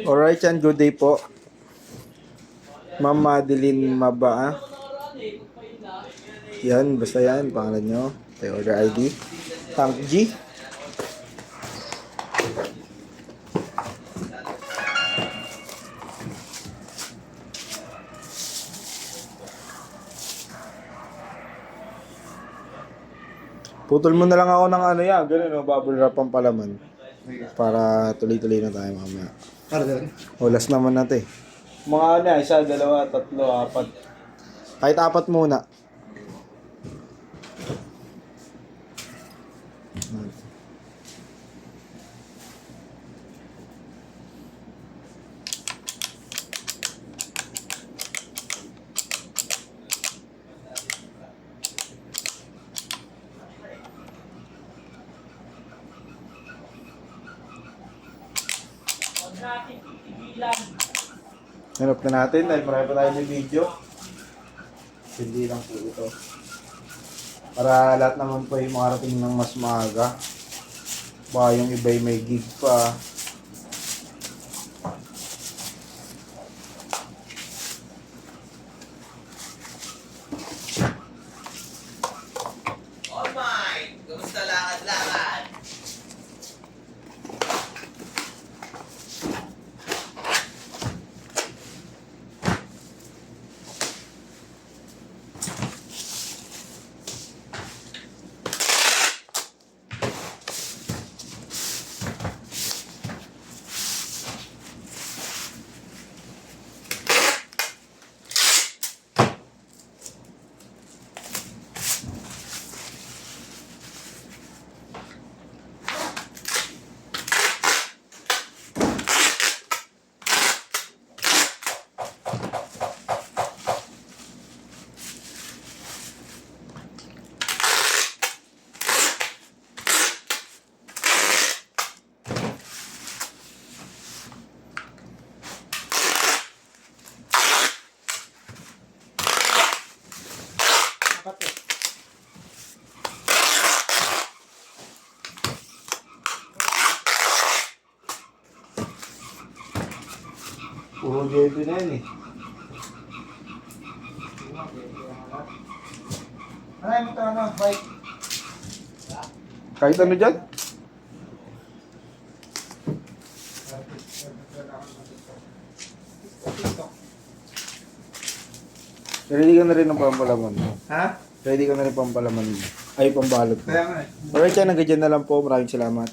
Alright yan, good day po. Ma'am Madeline Maba. Yan, basta yan, pangalan nyo. Tayo order ID. Tank G. Putol mo na lang ako ng ano yan, ganun o, bubble wrap ang palaman. Para tuloy-tuloy na tayo mamaya. Para doon? Olas naman natin. Mga ano, isa, dalawa, tatlo, apat. Kahit apat muna. Hanap na natin dahil marami pa tayo may video. Hindi lang po ito. Para lahat naman po yung makarating ng mas maaga. Baka yung iba ay may gig pa. Alright! Kumusta lakad-lakad? Puro JP na yan eh. Ano yung ito, ano, bike? Kahit ano dyan? Ready ka na rin ng pampalaman mo. Ha? Ready ka na rin pampalaman mo. Ay, pambalot mo. Kaya nga eh. Alright yan, hanggang dyan na lang po. Maraming salamat.